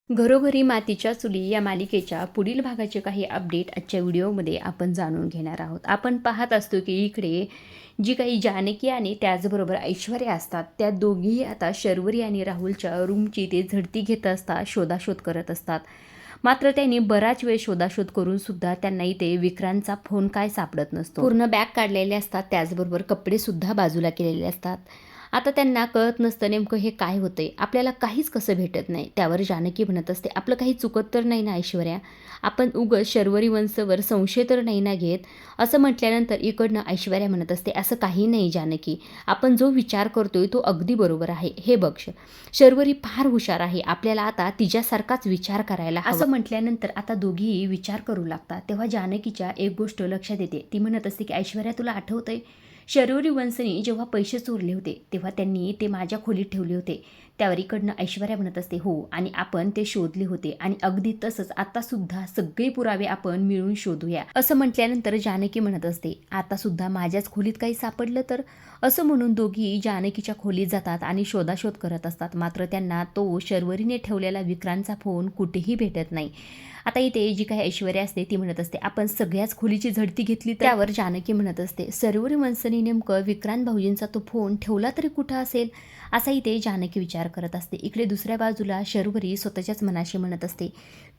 घरोघरी मातीच्या चुली या मालिकेच्या पुढील भागाचे काही अपडेट आजच्या व्हिडिओमध्ये आपण जाणून घेणार आहोत. आपण पाहत असतो की इकडे जी काही जानकी आणि त्याचबरोबर ऐश्वर्या असतात, त्या दोघीही आता शर्वरी आणि राहुलच्या रूमची ते झडती घेत असतात, शोधाशोध करत असतात. मात्र त्यांनी बराच वेळ शोधाशोध करून सुद्धा त्यांना इथे विक्रांतचा फोन काय सापडत नसतो. पूर्ण बॅग काढलेले असतात, त्याचबरोबर कपडे सुद्धा बाजूला केलेले असतात. आता त्यांना कळत नसतं नेमकं हे काय होतंय, आपल्याला काहीच कसं भेटत नाही. त्यावर जानकी म्हणत असते, आपलं काही चुकत तर नाही ना ऐश्वर्या, आपण उगाच शर्वरी वंशवर संशय तर नाही ना घेत. असं म्हटल्यानंतर इकडनं ऐश्वर्या म्हणत असते, असं काही नाही जानकी, आपण जो विचार करतोय तो अगदी बरोबर आहे. हे बघ, शर्वरी फार हुशार आहे, आपल्याला आता तिच्यासारखाच विचार करायला हवा. असं म्हटल्यानंतर आता दोघीही विचार करू लागतात. तेव्हा जानकीच्या एक गोष्ट लक्षात येते. ती म्हणत असते की ऐश्वर्या, तुला आठवतंय शर्वरी वंशनी जेव्हा पैसे चोरले होते तेव्हा त्यांनी ते माझ्या खोलीत ठेवले होते. त्यावर इकडनं ऐश्वर्या म्हणत असते, हो, आणि आपण ते शोधले होते आणि अगदी तसंच आता सुद्धा सगळे पुरावे आपण मिळून शोधूया. असं म्हटल्यानंतर जानकी म्हणत असते, आता सुद्धा माझ्याच खोलीत काही सापडलं तर. असं म्हणून दोघी जानकीच्या खोलीत जातात आणि शोधाशोध करत असतात. मात्र त्यांना तो शर्वरीने ठेवलेला विक्रांतचा फोन कुठेही भेटत नाही. आता इथे जी काही ऐश्वर्या असते ती म्हणत असते, आपण सगळ्याच खोलीची झडती घेतली. त्यावर जानकी म्हणत असते, शर्वरी वंशनी नेमकं विक्रांत भाऊजींचा तो फोन ठेवला तरी कुठं असेल, असा इथे जानकी विचार करत असते. इकडे दुसऱ्या बाजूला शर्वरी स्वतःच्याच मनाशी म्हणत असते,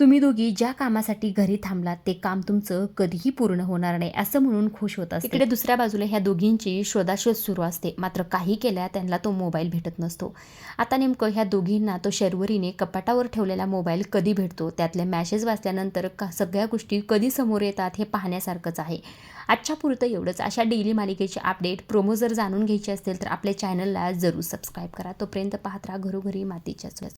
तुम्ही दोघी ज्या कामासाठी घरी थांबलात ते काम तुमचं कधीही पूर्ण होणार नाही, असं म्हणून खुश होत असते. इकडे दुसऱ्या बाजूला ह्या दोघींची शोधाशोध सुरू असते. मात्र काही केल्या त्यांना तो मोबाईल भेटत नसतो. आता नेमकं ह्या दोघींना तो शर्वरीने कपाटावर ठेवलेला मोबाईल कधी भेटतो, त्यातले मॅसेज वाचल्यानंतर सगळ्या गोष्टी कधी समोर येतात हे पाहण्यासारखंच आहे. आजच्या पुरतं एवढंच. अशा डेली मालिकेचे अपडेट प्रोमो जर जाणून घ्यायचे असतील तर आपल्या चॅनलला जरूर सबस्क्राईब करा. तोपर्यंत पाहत राहा घरोघरी मातीच्या चुली.